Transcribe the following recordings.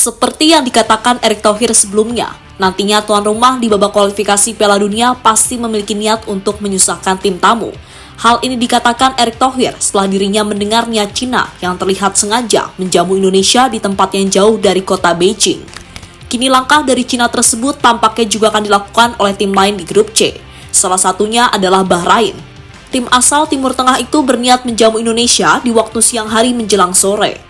Seperti yang dikatakan Erick Thohir sebelumnya, nantinya tuan rumah di babak kualifikasi Piala Dunia pasti memiliki niat untuk menyusahkan tim tamu. Hal ini dikatakan Erick Thohir setelah dirinya mendengar niat Cina yang terlihat sengaja menjamu Indonesia di tempat yang jauh dari kota Beijing. Kini langkah dari Cina tersebut tampaknya juga akan dilakukan oleh tim lain di grup C. Salah satunya adalah Bahrain. Tim asal Timur Tengah itu berniat menjamu Indonesia di waktu siang hari menjelang sore.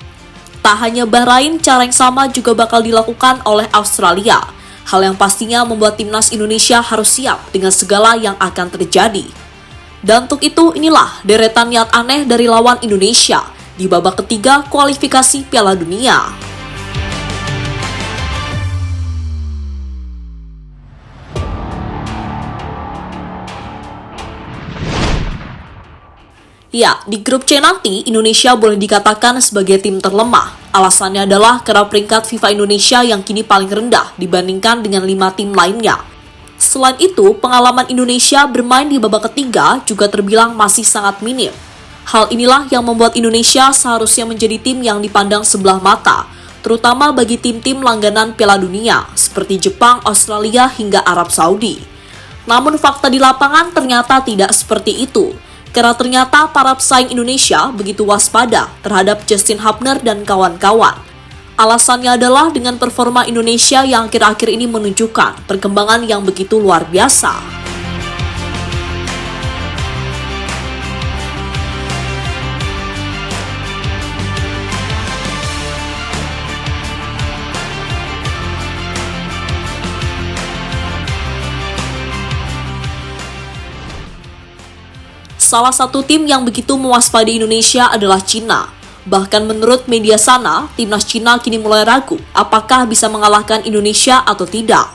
Tak hanya Bahrain, cara yang sama juga bakal dilakukan oleh Australia. Hal yang pastinya membuat timnas Indonesia harus siap dengan segala yang akan terjadi. Dan untuk itu, inilah deretan niat aneh dari lawan Indonesia di babak ketiga kualifikasi Piala Dunia. Ya, di grup C nanti, Indonesia boleh dikatakan sebagai tim terlemah. Alasannya adalah karena peringkat FIFA Indonesia yang kini paling rendah dibandingkan dengan 5 tim lainnya. Selain itu, pengalaman Indonesia bermain di babak ketiga juga terbilang masih sangat minim. Hal inilah yang membuat Indonesia seharusnya menjadi tim yang dipandang sebelah mata, terutama bagi tim-tim langganan Piala Dunia, seperti Jepang, Australia, hingga Arab Saudi. Namun fakta di lapangan ternyata tidak seperti itu. Karena ternyata para pesaing Indonesia begitu waspada terhadap Justin Hubner dan kawan-kawan. Alasannya adalah dengan performa Indonesia yang akhir-akhir ini menunjukkan perkembangan yang begitu luar biasa. Salah satu tim yang begitu mewaspadai Indonesia adalah Cina. Bahkan menurut media sana, timnas Cina kini mulai ragu apakah bisa mengalahkan Indonesia atau tidak.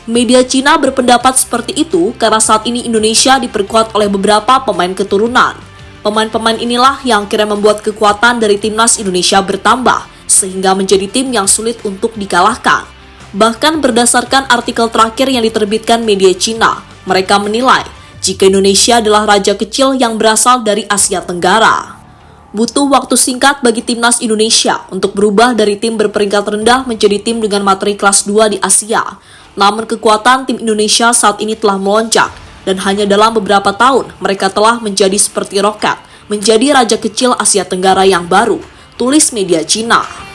Media Cina berpendapat seperti itu karena saat ini Indonesia diperkuat oleh beberapa pemain keturunan. Pemain-pemain inilah yang kira membuat kekuatan dari timnas Indonesia bertambah, sehingga menjadi tim yang sulit untuk dikalahkan. Bahkan berdasarkan artikel terakhir yang diterbitkan media Cina, mereka menilai jika Indonesia adalah raja kecil yang berasal dari Asia Tenggara. Butuh waktu singkat bagi timnas Indonesia untuk berubah dari tim berperingkat rendah menjadi tim dengan materi kelas 2 di Asia. Namun kekuatan tim Indonesia saat ini telah melonjak, dan hanya dalam beberapa tahun mereka telah menjadi seperti roket, menjadi raja kecil Asia Tenggara yang baru, tulis media Cina.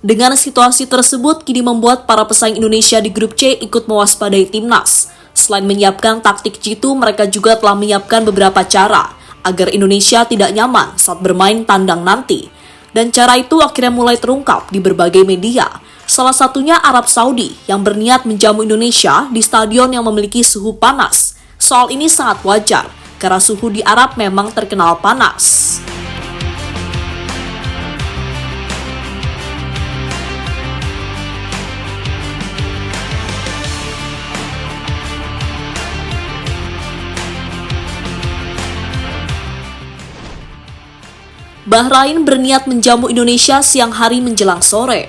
Dengan situasi tersebut, kini membuat para pesaing Indonesia di grup C ikut mewaspadai timnas. Selain menyiapkan taktik jitu, mereka juga telah menyiapkan beberapa cara agar Indonesia tidak nyaman saat bermain tandang nanti. Dan cara itu akhirnya mulai terungkap di berbagai media. Salah satunya Arab Saudi yang berniat menjamu Indonesia di stadion yang memiliki suhu panas. Soal ini sangat wajar, karena suhu di Arab memang terkenal panas. Bahrain berniat menjamu Indonesia siang hari menjelang sore.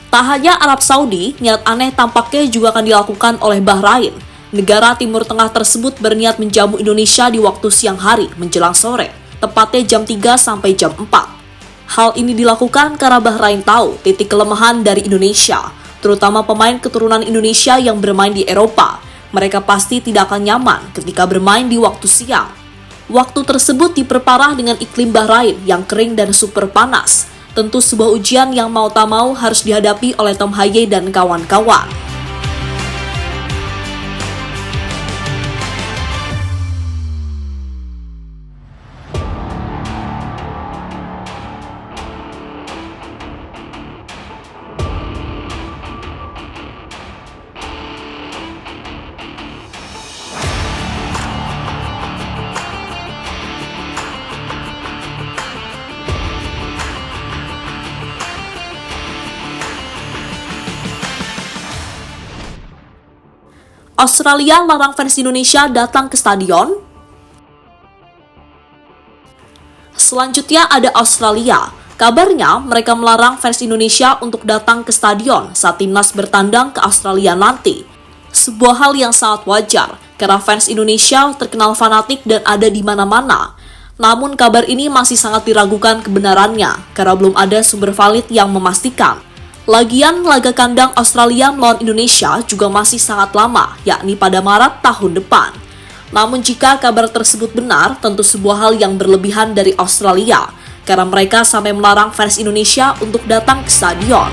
Tak hanya Arab Saudi, niat aneh tampaknya juga akan dilakukan oleh Bahrain. Negara Timur Tengah tersebut berniat menjamu Indonesia di waktu siang hari menjelang sore, tepatnya jam 3 sampai jam 4. Hal ini dilakukan karena Bahrain tahu titik kelemahan dari Indonesia, terutama pemain keturunan Indonesia yang bermain di Eropa. Mereka pasti tidak akan nyaman ketika bermain di waktu siang. Waktu tersebut diperparah dengan iklim Bahrain yang kering dan super panas. Tentu sebuah ujian yang mau tak mau harus dihadapi oleh Tom Haye dan kawan-kawan. Australia larang fans Indonesia datang ke stadion. Selanjutnya ada Australia. Kabarnya mereka melarang fans Indonesia untuk datang ke stadion saat timnas bertandang ke Australia nanti. Sebuah hal yang sangat wajar, karena fans Indonesia terkenal fanatik dan ada di mana-mana. Namun kabar ini masih sangat diragukan kebenarannya, karena belum ada sumber valid yang memastikan. Lagian, laga kandang Australia melawan Indonesia juga masih sangat lama, yakni pada Maret tahun depan. Namun jika kabar tersebut benar, tentu sebuah hal yang berlebihan dari Australia, karena mereka sampai melarang fans Indonesia untuk datang ke stadion.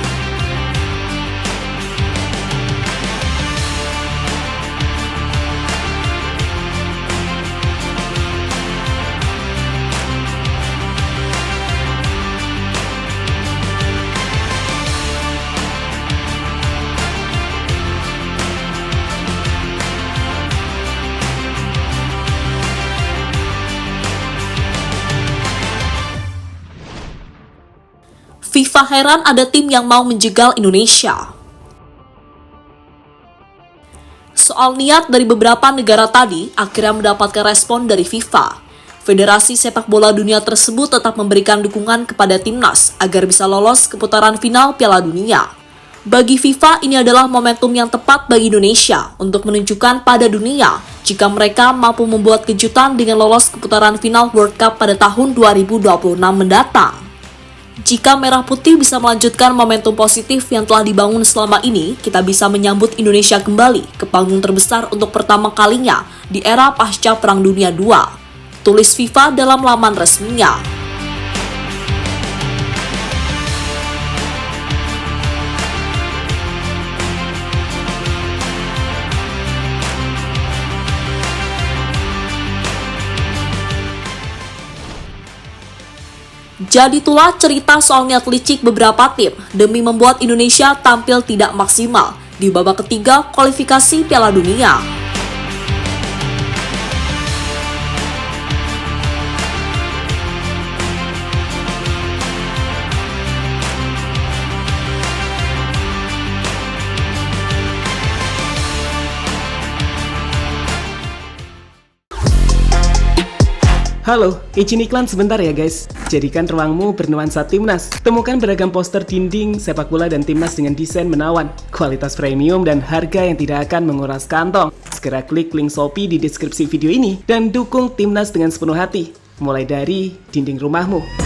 FIFA heran ada tim yang mau menjegal Indonesia. Soal niat dari beberapa negara tadi akhirnya mendapatkan respon dari FIFA. Federasi sepak bola dunia tersebut tetap memberikan dukungan kepada timnas agar bisa lolos ke putaran final Piala Dunia. Bagi FIFA, ini adalah momentum yang tepat bagi Indonesia untuk menunjukkan pada dunia jika mereka mampu membuat kejutan dengan lolos ke putaran final World Cup pada tahun 2026 mendatang. Jika Merah Putih bisa melanjutkan momentum positif yang telah dibangun selama ini, kita bisa menyambut Indonesia kembali ke panggung terbesar untuk pertama kalinya di era pasca Perang Dunia II. Tulis FIFA dalam laman resminya. Jadi itulah cerita soal niat licik beberapa tim demi membuat Indonesia tampil tidak maksimal di babak ketiga kualifikasi Piala Dunia. Halo, izin iklan sebentar ya guys. Jadikan ruangmu bernuansa timnas. Temukan beragam poster dinding, sepak bola dan timnas dengan desain menawan, kualitas premium dan harga yang tidak akan menguras kantong. Segera klik link Shopee di deskripsi video ini dan dukung timnas dengan sepenuh hati. Mulai dari dinding rumahmu.